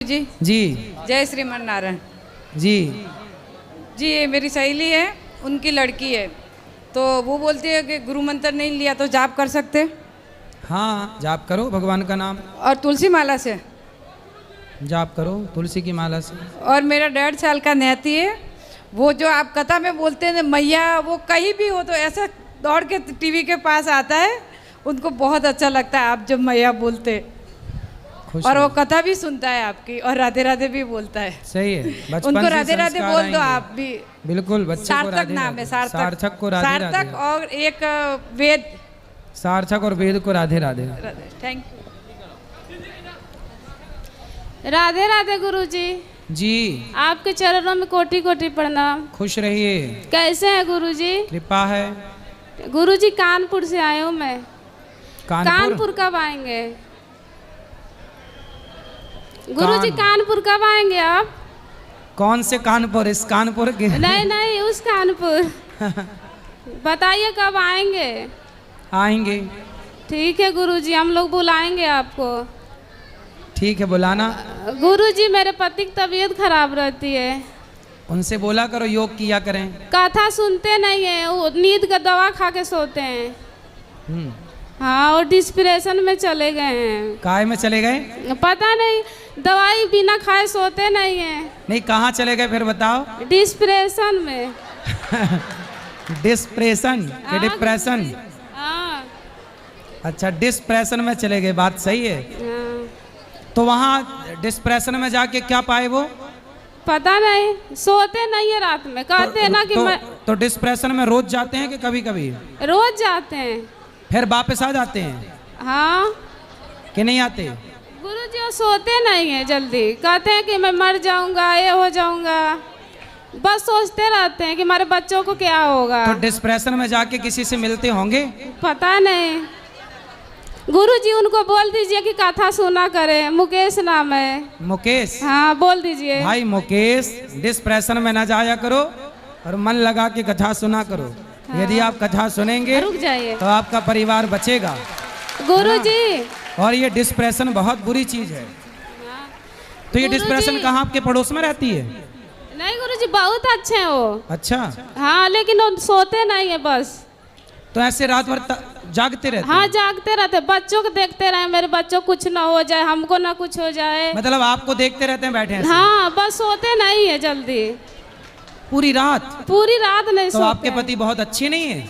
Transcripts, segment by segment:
जी जी जय श्रीमान नारायण जी जी। ये मेरी सहेली है, उनकी लड़की है, तो वो बोलती है कि गुरु मंत्र नहीं लिया तो जाप कर सकते। हाँ, जाप करो भगवान का नाम, और तुलसी माला से। जाप करो तुलसी की माला से। और मेरा 1.5 साल का नेती है, वो जो आप कथा में बोलते हैं मैया, वो कहीं भी हो तो ऐसा दौड़ के टीवी के पास आता है, उनको बहुत अच्छा लगता है आप जब मैया बोलते। और वो कथा भी सुनता है आपकी, और राधे राधे भी बोलता है। सही है, बचपन उनको से राधे राधे संस्कार बोल दो आएंगे। आप भी। बिल्कुल, बच्चे को सार्थक राधे नाम है, राधे। सार्थक को राधे राधे। सार्थक और एक वेद। सार्थक और वेद को राधे राधे। Thank you. राधे राधे गुरुजी। जी, आपके चरणों में कोटि कोटि प्रणाम। खुश रहिए, कैसे हैं गुरुजी? कृपा है। गुरुजी कानपुर से आए हूँ मैं। कानपुर कब आएंगे गुरुजी? कानपुर कब आएंगे आप? कौन से कानपुर? इस कानपुर के? नहीं उस कानपुर। बताइए कब आएंगे? आएंगे। ठीक है गुरुजी, हम लोग बुलाएंगे आपको। ठीक है, बुलाना। गुरुजी मेरे पति की तबीयत खराब रहती है। उनसे बोला करो योग किया करें। कथा सुनते नहीं है, वो नींद का दवा खा के सोते हैं। हाँ, और डिस्प्रेशन में चले गए हैं। काहे में चले गए? पता नहीं, दवाई बिना खाए सोते नहीं है। नहीं, कहाँ चले गए फिर बताओ? डिस्प्रेशन में। डिस्प्रेशन के डिप्रेशन? हाँ। अच्छा, डिस्प्रेशन में चले गए, बात सही है। तो वहाँ डिस्प्रेशन में जाके क्या पाए वो? पता नहीं, सोते नहीं है रात में। कहते हैं ना कि मैं तो डिस्प्रेशन में रोज जाते हैं कि कभी कभी? रोज जाते हैं। फिर वापस आ जाते हैं हाँ। कि नहीं आते? गुरुजी वो सोते नहीं है जल्दी, कहते हैं कि मैं मर जाऊंगा, ये हो जाऊंगा, बस सोचते रहते हैं कि हमारे बच्चों को क्या होगा। तो डिस्प्रेशन में जाके किसी से मिलते होंगे? पता नहीं। गुरुजी उनको बोल दीजिए कि कथा सुना करे। मुकेश नाम है। मुकेश? हाँ, बोल दीजिए। भाई मुकेश, डिस्प्रेशन में ना जाया करो और मन लगा के कथा सुना करो। हाँ। यदि आप कथा सुनेंगे रुक जाइए तो आपका परिवार बचेगा गुरुजी। और ये डिस्प्रेशन बहुत बुरी चीज है। तो ये डिस्प्रेशन कहाँ आपके पड़ोस में रहती है? नहीं गुरुजी, बहुत अच्छे हैं वो। अच्छा। हाँ, लेकिन वो सोते नहीं है बस। तो ऐसे रात भर जागते रहते? हाँ, जागते रहते, बच्चों को देखते रहे, मेरे बच्चों को कुछ ना हो जाए, हमको ना कुछ हो जाए। मतलब आपको देखते रहते हैं बैठे हैं? हाँ, बस सोते नहीं है जल्दी। पूरी रात? पूरी रात नहीं तो सोते। आपके पति बहुत अच्छे नहीं है?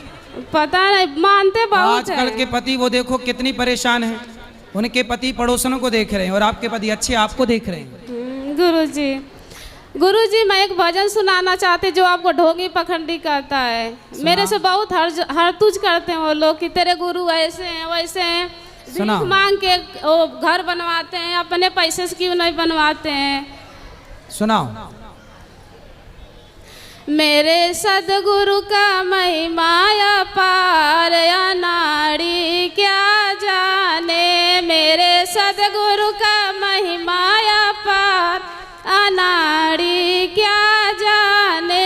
पता नहीं, मानते बहुत है। आजकल के पति वो देखो कितनी परेशान है, उनके पति पड़ोसनों को देख रहे हैं और आपके पति अच्छे आपको देख रहे हैं। गुरुजी मैं एक भजन सुनाना चाहती जो आपको ढोंगी पखंडी करता है। मेरे से बहुत हरतुज करते हैं वो लोग कि तेरे गुरु ऐसे हैं वैसे हैं, भीख मांग के वो घर बनवाते हैं, अपने पैसे से क्यों नहीं बनवाते हैं। सुनाओ। मेरे सदगुरु का महिमा अपार, अनाड़ी क्या जाने। मेरे सदगुरु का महिमा अपार, अनाड़ी क्या जाने।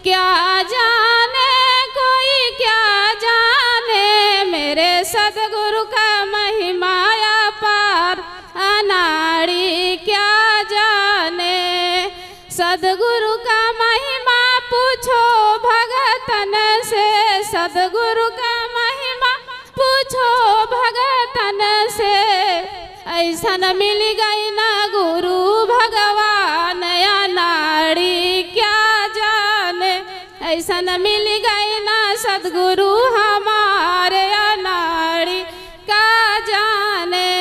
क्या जाने कोई क्या जाने, मेरे सदगुरु का महिमा अपार, अनाड़ी क्या जाने। सदगुरु का महिमा पूछो भगतन से, सदगुरु का महिमा पूछो भगतन से। ऐसा न मिल गई ना गुरु भगवान, या नाड़ी क्या जाने। ऐसा न मिल गई ना सदगुरु हमारे, या नाड़ी का जाने।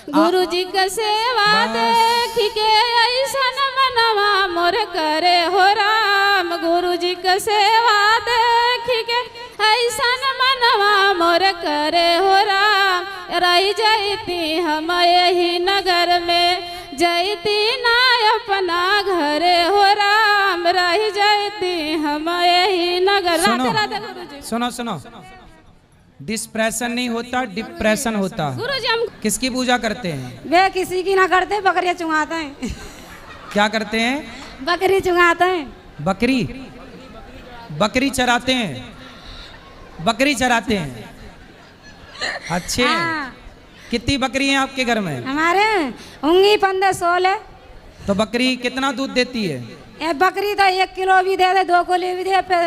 गुरु जी का सेवा देख के ऐसा न मनवा मोर करे हो राम। गुरु जी का सेवा देख के ऐसा न मनवा मोर करे हो राम। रही जयती हम यही नगर में, जयती ना अपना घरे हो राम। रही जयती हम यही नगर। राधे राधे गुरुजी। सुनो सुनो, डिस्प्रेशन नहीं होता, डिप्रेशन होता। गुरुजी हम किसकी पूजा करते हैं? वे किसी की ना करते, बकरियां चुंगाते हैं। क्या करते हैं? बकरी चुंगाते हैं। बकरी? बकरी चराते हैं? बकरी चराते हैं? अच्छे। कितनी बकरी हैं आपके घर में? हमारे होंगी 15-16। तो बकरी कितना दूध देती है? ये बकरी तो 1 किलो भी दे दे, 2 किलो भी दे, फिर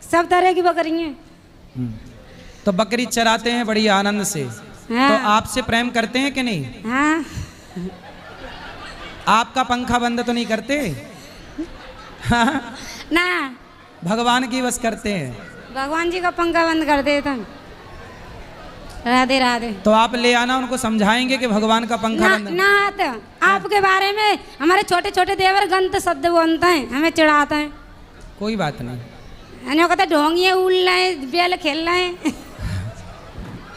सब तरह की बकरी हैं। तो बकरी चराते हैं बड़ी आनंद से। हाँ। तो आपसे प्रेम करते हैं कि नहीं? हाँ। आपका पंखा बंद तो नहीं करते? हाँ? ना, भगवान की बस करते हैं। भगवान जी का पंखा बंद कर देता। राधे राधे। तो आप ले आना, उनको समझाएंगे कि भगवान का पंखा ना, बंद। ना आते आपके बारे में हमारे छोटे छोटे देवर गंत शब्द बोलते हैं, हमें चिढ़ाते हैं। कोई बात नहीं। अने कहते ढोंगिए उड़ रहे हैं, बेल खेल रहे हैं।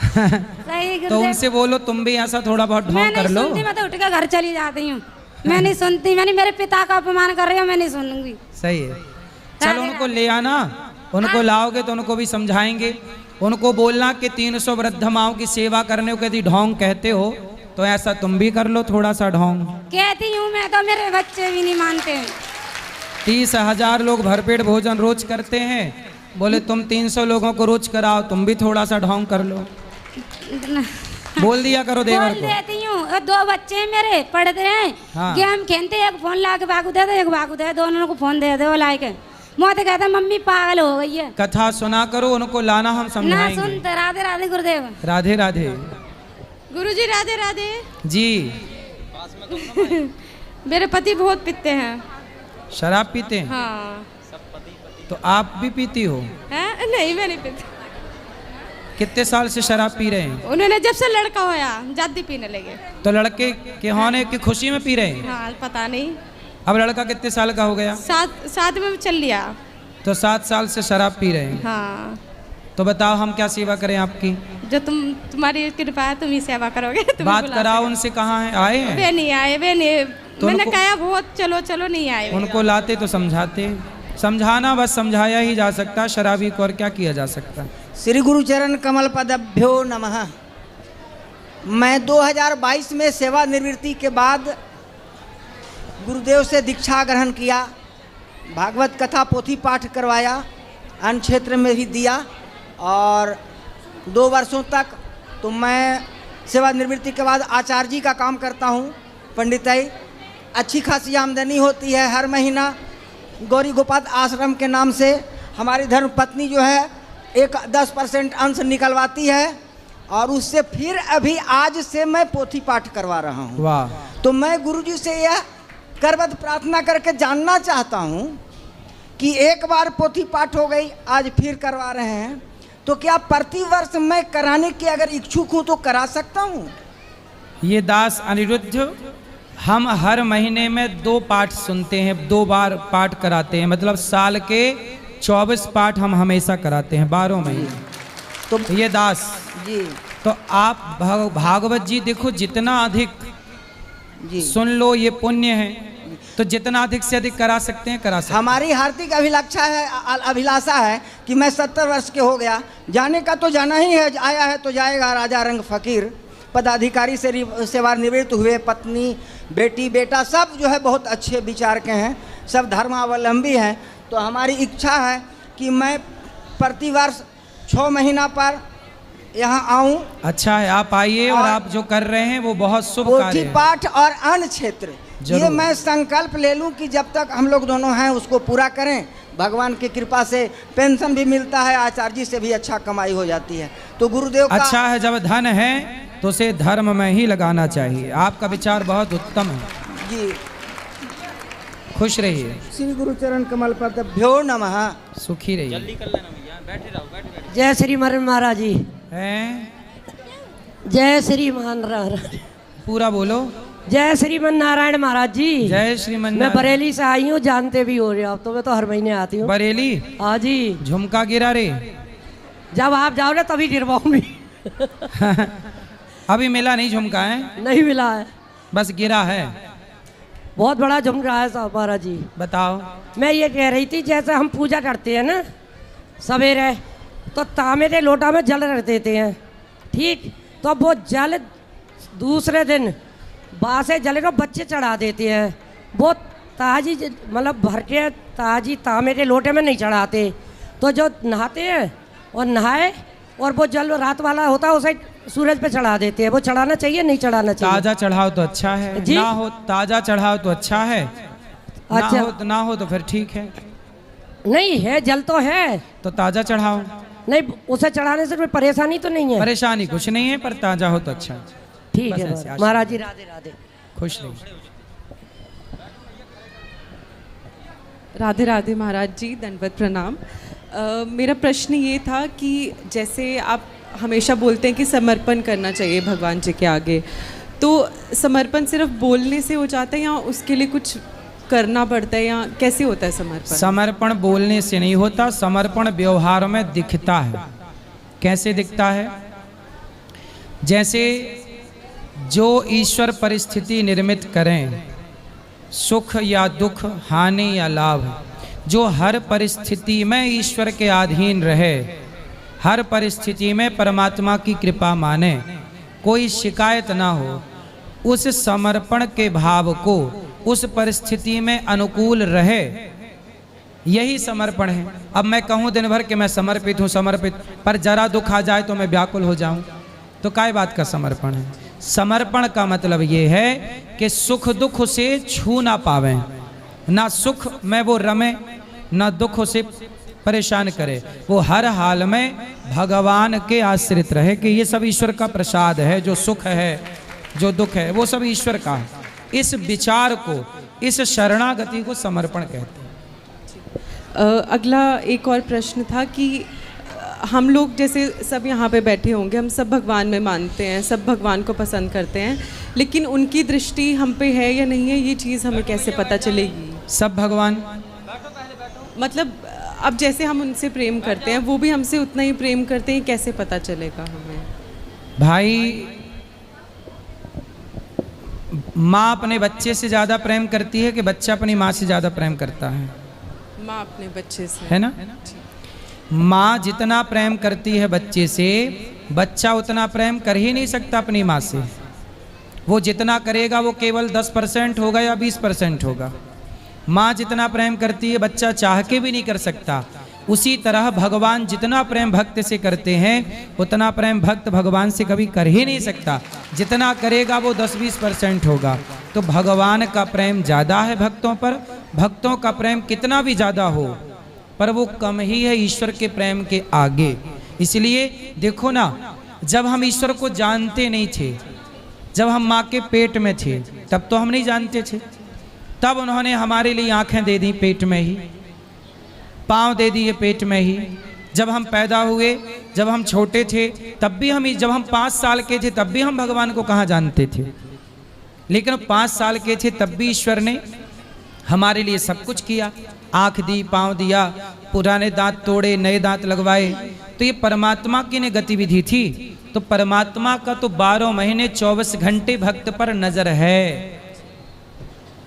सही तो गुरुदेव। उनसे बोलो तुम भी ऐसा थोड़ा बहुत मैं ढोंग कर नहीं लो। सुनती, मैं तो उठ के घर चली जाती हूँ। मैं नहीं सुनती, मैंने मेरे पिता का अपमान कर रही हूँ, मैं नहीं सुनूंगी। सही है। चलो उनको ले आना, उनको लाओगे तो उनको भी समझाएंगे। उनको बोलना कि 300 वृद्ध माओं की सेवा करने को यदि ढोंग कहते हो तो ऐसा तुम भी कर लो थोड़ा सा ढोंग। कहती हूँ मैं, तो मेरे बच्चे भी नहीं मानते। 30,000 लोग भरपेट भोजन रोज करते हैं, बोले तुम 300 लोगों को रोज कराओ, तुम भी थोड़ा सा ढोंग कर लो। बोल दिया करो देवर बोल को। देती हूँ। और 2 बच्चे हैं मेरे, पढ़ते हैं, हाँ। गेम खेलते, एक फोन ला के बागू दे दो, एक बागू दे, दोनों को फोन दे दो ला के। मैं तो कहता मम्मी पागल हो गई है। कथा सुना करो, उनको लाना, हम ना समझाएंगे। सुनते। राधे राधे गुरुदेव। राधे राधे। गुरुजी राधे राधे। जी। मेरे पति बहुत पीते हैं। शराब पीते हैं? हाँ। तो आप भी पीती हो? है? नहीं, मैं नहीं पीती। कितने साल से शराब पी रहे हैं? उन्होंने जब से लड़का होया जाती पीने लगे। तो लड़के के होने की खुशी में पी रहे हैं? हाँ, पता नहीं। अब लड़का कितने साल का हो गया? 7 में चल लिया। तो 7 साल से शराब पी रहे हैं। हाँ। तो बताओ हम क्या सेवा करें आपकी? जो तुम्हारी कृपा है, तुम ही सेवा करोगे। बात कराओ उनसे, कहाँ है? आए हैं? वे नहीं आए, वे नहीं। तो मैंने उनको- कहा बहुत चलो चलो, नहीं आए वे। उनको लाते तो समझाते। समझाना बस समझाया ही जा सकता, शराबी को और क्या किया जा सकता। श्री गुरुचरण कमल पदभ्यो नमः। मैं 2022 में सेवानिवृत्ति के बाद गुरुदेव से दीक्षा ग्रहण किया, भागवत कथा पोथी पाठ करवाया, अन्य क्षेत्र में भी दिया, और 2 वर्षों तक तो मैं सेवानिवृत्ति के बाद आचार्य जी का काम करता हूँ, पंडिताई। अच्छी खासी आमदनी होती है हर महीना। गौरी गोपाल आश्रम के नाम से हमारी धर्म पत्नी जो है 10% अंश निकलवाती है, और उससे फिर अभी आज से मैं पोथी पाठ करवा रहा हूँ। वाह। तो मैं गुरुजी से यह करबद्ध प्रार्थना करके जानना चाहता हूँ कि एक बार पोथी पाठ हो गई, आज फिर करवा रहे हैं, तो क्या प्रतिवर्ष मैं कराने की अगर इच्छुक हूँ तो करा सकता हूँ? ये दास अनिरुद्ध, हम हर महीने में 2 पाठ सुनते हैं, 2 बार पाठ कराते हैं, मतलब साल के 24 पाठ हम हमेशा कराते हैं 12 महीने। तो ये दास जी तो आप भागवत जी देखो, जितना अधिक जी सुन लो ये पुण्य है, तो जितना अधिक से अधिक करा सकते हैं करा सकते हैं। हमारी हार्दिक अभिलाषा है कि मैं 70 वर्ष के हो गया, जाने का तो जाना ही है, आया है तो जाएगा। राजा रंग फकीर पदाधिकारी से सेवानिवृत्त हुए, पत्नी बेटी बेटा सब जो है बहुत अच्छे विचार के हैं, सब धर्मावलंबी हैं। तो हमारी इच्छा है कि मैं प्रतिवर्ष 6 महीना पर यहाँ आऊँ। अच्छा है, आप आइए, और आप जो कर रहे हैं वो बहुत शुभ कार्य पोथी है। पाठ और अन्य क्षेत्र, ये जरूर। मैं संकल्प ले लूं कि जब तक हम लोग दोनों हैं उसको पूरा करें। भगवान की कृपा से पेंशन भी मिलता है, आचार्य जी से भी अच्छा कमाई हो जाती है। तो गुरुदेव का अच्छा है, जब धन है तो उसे धर्म में ही लगाना चाहिए। आपका विचार बहुत उत्तम है, जी। खुश रहिए, श्री गुरुचरण कमल पदभ्यो नमः। सुखी रहिए। जय श्री महाराज जी। हैं? जय श्री महाराज। पूरा बोलो। जय श्रीमन नारायण महाराज जी। जय श्रीमन। मैं बरेली से आई हूँ, जानते भी हो रहे हो आप तो, मैं तो हर महीने आती हूँ। बरेली? हाँ जी। झुमका गिरा रे? जब आप जाओ ना तभी गिरवाऊंगी। अभी मिला नहीं झुमका है? नहीं मिला है, बस गिरा है। बहुत बड़ा झुमका है साहब महाराज जी। बताओ। मैं ये कह रही थी, जैसे हम पूजा करते हैं ना सवेरे, तो तांबे के लोटा में जल रख देते हैं, ठीक? तो वो जल दूसरे दिन बासे जले को बच्चे चढ़ा देते हैं। वो ताजी मतलब भर के ताजी तांबे के लोटे में नहीं चढ़ाते। तो जो नहाते हैं और नहाए, और वो जल रात वाला होता है उसे सूरज पे चढ़ा देते हैं। वो चढ़ाना चाहिए नहीं चढ़ाना चाहिए? ताजा चढ़ाओ तो अच्छा है, जी? ना हो ताजा चढ़ाओ तो अच्छा है, अच्छा। ना हो तो फिर ठीक है। नहीं है, जल तो है। तो ताजा चढ़ाओ। नहीं, उसे चढ़ाने से कोई परेशानी तो नहीं है? परेशानी कुछ नहीं है, पर ताजा हो तो अच्छा। ठीक बस है ऐसे महाराज जी, राधे राधे। खुश रहिए। राधे राधे महाराज जी, दंडवत प्रणाम। मेरा प्रश्न ये था कि जैसे आप हमेशा बोलते हैं कि समर्पण करना चाहिए भगवान जी के आगे, तो समर्पण सिर्फ बोलने से हो जाता है या उसके लिए कुछ करना पड़ता है, या कैसे होता है समर्पण? समर्पण बोलने से नहीं होता, समर्पण व्यवहार में दिखता है। कैसे दिखता है? जैसे जो ईश्वर परिस्थिति निर्मित करें, सुख या दुख, हानि या लाभ, जो हर परिस्थिति में ईश्वर के अधीन रहे, हर परिस्थिति में परमात्मा की कृपा माने, कोई शिकायत ना हो, उस समर्पण के भाव को उस परिस्थिति में अनुकूल रहे, यही समर्पण है। अब मैं कहूँ दिन भर कि मैं समर्पित हूँ समर्पित, पर जरा दुख आ जाए तो मैं व्याकुल हो जाऊँ, तो काय बात का समर्पण है? समर्पण का मतलब ये है कि सुख दुख से छू ना पावे, ना सुख में वो रमे, ना दुख उसे परेशान करे, वो हर हाल में भगवान के आश्रित रहे कि ये सब ईश्वर का प्रसाद है, जो सुख है जो दुख है वो सब ईश्वर का है। इस विचार को, इस शरणागति को समर्पण कहते हैं। अगला एक और प्रश्न था कि हम लोग जैसे सब यहाँ पे बैठे होंगे, हम सब भगवान में मानते हैं, सब भगवान को पसंद करते हैं, लेकिन उनकी दृष्टि हम पे है या नहीं है, ये चीज़ हमें कैसे पता चलेगी? सब भगवान मतलब अब जैसे हम उनसे प्रेम करते हैं, वो भी हमसे उतना ही प्रेम करते हैं, कैसे पता चलेगा हमें? भाई, माँ अपने बच्चे से ज़्यादा प्रेम करती है कि बच्चा अपनी माँ से ज़्यादा प्रेम करता है? माँ अपने बच्चे से, है ना? माँ जितना प्रेम करती है बच्चे से, बच्चा उतना प्रेम कर ही नहीं सकता अपनी माँ से। वो जितना करेगा वो केवल 10% होगा या 20% होगा। माँ जितना प्रेम करती है बच्चा चाह के भी नहीं कर सकता। उसी तरह भगवान जितना प्रेम भक्त से करते हैं उतना प्रेम भक्त भगवान से कभी कर ही नहीं सकता। जितना करेगा वो 10-20% होगा। तो भगवान का प्रेम ज़्यादा है भक्तों पर, भक्तों का प्रेम कितना भी ज़्यादा हो पर वो कम ही है ईश्वर के प्रेम के आगे। इसलिए देखो ना, जब हम ईश्वर को जानते नहीं थे, जब हम माँ के पेट में थे, तब तो हम नहीं जानते थे। तब उन्होंने हमारे लिए आंखें दे दी पेट में ही, पाँव दे दिए पेट में ही। जब हम पैदा हुए, जब हम छोटे थे, तब भी हम, जब हम 5 साल के थे तब भी हम भगवान को कहाँ जानते थे। लेकिन 5 साल के थे तब भी ईश्वर ने हमारे लिए सब कुछ किया, आँख दी, पाँव दिया, पुराने दांत तोड़े, नए दांत लगवाए। तो ये परमात्मा की ने गतिविधि थी। तो परमात्मा का तो 12 महीने 24 घंटे भक्त पर नजर है।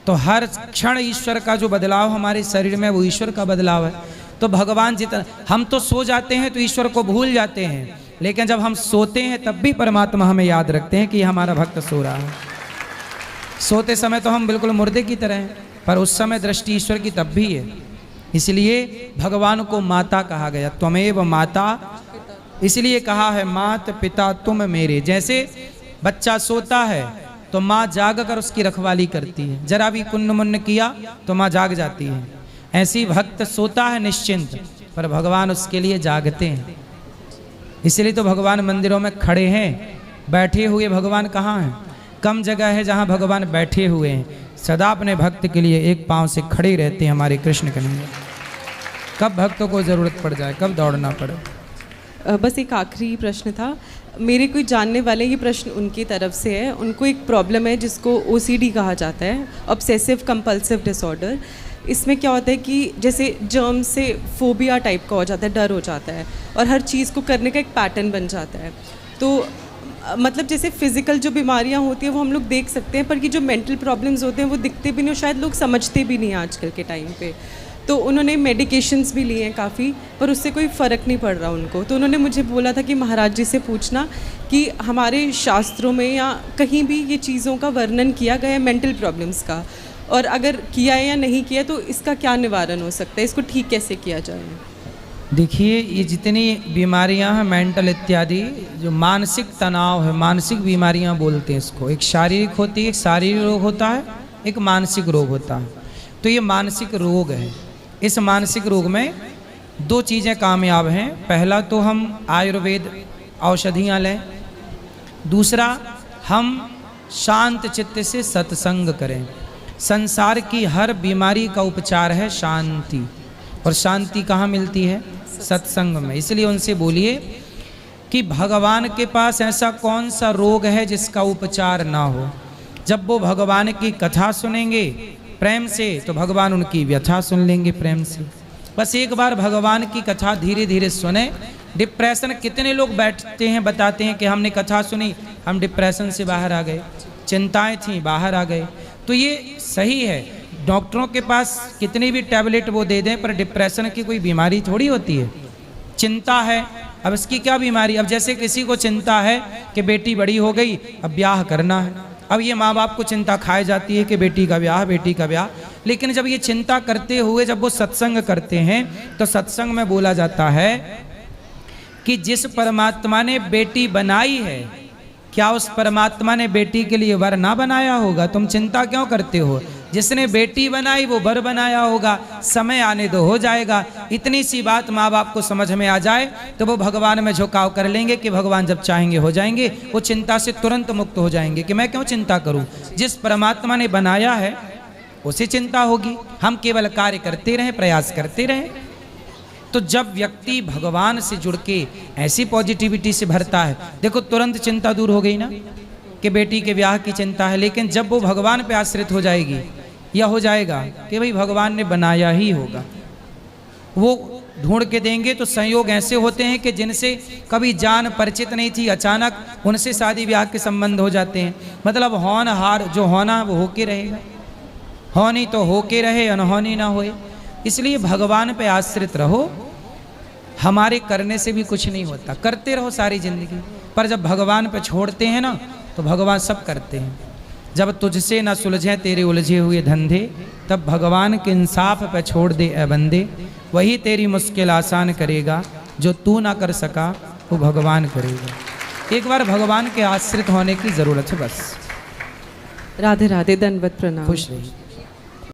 तो हर क्षण ईश्वर का जो बदलाव हमारे शरीर में वो ईश्वर का बदलाव है। तो भगवान जितना, हम तो सो जाते हैं तो ईश्वर को भूल जाते हैं, लेकिन जब हम सोते हैं तब भी परमात्मा हमें याद रखते हैं कि हमारा भक्त सो रहा है। सोते समय तो हम बिल्कुल मुर्दे की तरह हैं, पर उस समय दृष्टि ईश्वर की तब भी है। इसलिए भगवान को माता कहा गया, त्वमेव माता। इसलिए कहा है मात पिता तुम मेरे। जैसे बच्चा सोता है तो माँ जाग कर उसकी रखवाली करती है, जरा भी कुन्न मुन्न किया तो माँ जाग जाती है। ऐसी भक्त सोता है निश्चिंत, पर भगवान उसके लिए जागते हैं। इसलिए तो भगवान मंदिरों में खड़े हैं, बैठे हुए भगवान कहाँ हैं? कम जगह है जहाँ भगवान बैठे हुए हैं। सदा अपने भक्त के लिए एक पांव से खड़े रहते हैं हमारे कृष्ण कन्हैया। कब भक्तों को ज़रूरत पड़ जाए, कब दौड़ना पड़े। बस एक आखिरी प्रश्न था। मेरे कोई जानने वाले, ये प्रश्न उनकी तरफ से है। उनको एक प्रॉब्लम है जिसको OCD कहा जाता है, ऑब्सेसिव कंपल्सिव डिसऑर्डर। इसमें क्या होता है कि जैसे जर्म से फोबिया टाइप का हो जाता है, डर हो जाता है, और हर चीज़ को करने का एक पैटर्न बन जाता है। तो मतलब जैसे फिज़िकल जो बीमारियां होती हैं वो हम लोग देख सकते हैं, पर कि जो मेंटल प्रॉब्लम्स होते हैं वो दिखते भी नहीं, और शायद लोग समझते भी नहीं आजकल के टाइम पे। तो उन्होंने मेडिकेशंस भी लिए हैं काफ़ी, पर उससे कोई फ़र्क नहीं पड़ रहा उनको। तो उन्होंने मुझे बोला था कि महाराज जी से पूछना कि हमारे शास्त्रों में या कहीं भी ये चीज़ों का वर्णन किया गया है मेंटल प्रॉब्लम्स का, और अगर किया है या नहीं किया तो इसका क्या निवारण हो सकता है, इसको ठीक कैसे किया जाए? देखिए ये जितनी बीमारियां हैं मेंटल इत्यादि, जो मानसिक तनाव है, मानसिक बीमारियां बोलते हैं इसको। एक शारीरिक होती है, एक शारीरिक रोग होता है, एक मानसिक रोग होता है। तो ये मानसिक रोग है। इस मानसिक रोग में दो चीज़ें कामयाब हैं। पहला तो हम आयुर्वेद औषधियाँ लें, दूसरा हम शांत चित्त से सत्संग करें। संसार की हर बीमारी का उपचार है शांति, और शांति कहाँ मिलती है? सत्संग में। इसलिए उनसे बोलिए कि भगवान के पास ऐसा कौन सा रोग है जिसका उपचार ना हो। जब वो भगवान की कथा सुनेंगे प्रेम से तो भगवान उनकी व्यथा सुन लेंगे प्रेम से। बस एक बार भगवान की कथा धीरे धीरे सुने। डिप्रेशन, कितने लोग बैठते हैं बताते हैं कि हमने कथा सुनी, हम डिप्रेशन से बाहर आ गए, चिंताएं थी बाहर आ गए। तो ये सही है, डॉक्टरों के पास कितनी भी टैबलेट वो दे दें, पर डिप्रेशन की कोई बीमारी थोड़ी होती है। चिंता है, अब इसकी क्या बीमारी? अब जैसे किसी को चिंता है कि बेटी बड़ी हो गई, अब ब्याह करना है। अब ये माँ बाप को चिंता खाई जाती है कि बेटी का ब्याह, बेटी का ब्याह। लेकिन जब ये चिंता करते हुए जब वो सत्संग करते हैं तो सत्संग में बोला जाता है कि जिस परमात्मा ने बेटी बनाई है, क्या उस परमात्मा ने बेटी के लिए वर ना बनाया होगा? तुम चिंता क्यों करते हो? जिसने बेटी बनाई वो वर बनाया होगा, समय आने दो हो जाएगा। इतनी सी बात माँ बाप को समझ में आ जाए तो वो भगवान में झुकाव कर लेंगे कि भगवान जब चाहेंगे हो जाएंगे। वो चिंता से तुरंत मुक्त हो जाएंगे कि मैं क्यों चिंता करूं, जिस परमात्मा ने बनाया है उसे चिंता होगी। हम केवल कार्य करते रहें, प्रयास करते रहें। तो जब व्यक्ति भगवान से जुड़ के ऐसी पॉजिटिविटी से भरता है, देखो तुरंत चिंता दूर हो गई ना कि बेटी के ब्याह की चिंता है। लेकिन जब वो भगवान पे आश्रित हो जाएगी या हो जाएगा कि भाई भगवान ने बनाया ही होगा, वो ढूंढ के देंगे। तो संयोग ऐसे होते हैं कि जिनसे कभी जान परिचित नहीं थी, अचानक उनसे शादी ब्याह के संबंध हो जाते हैं। मतलब होनहार जो होना वो होके रहेगा, होनी तो होके रहे, अनहोनी ना होए। इसलिए भगवान पे आश्रित रहो। हमारे करने से भी कुछ नहीं होता, करते रहो सारी जिंदगी, पर जब भगवान पे छोड़ते हैं ना तो भगवान सब करते हैं। जब तुझसे न सुलझे तेरे उलझे हुए धंधे, तब भगवान के इंसाफ पे छोड़ दे ए बंदे। वही तेरी मुश्किल आसान करेगा, जो तू ना कर सका वो भगवान करेगा। एक बार भगवान के आश्रित होने की जरूरत है बस। राधे राधे, दंडवत प्रणाम। खुश रहिए।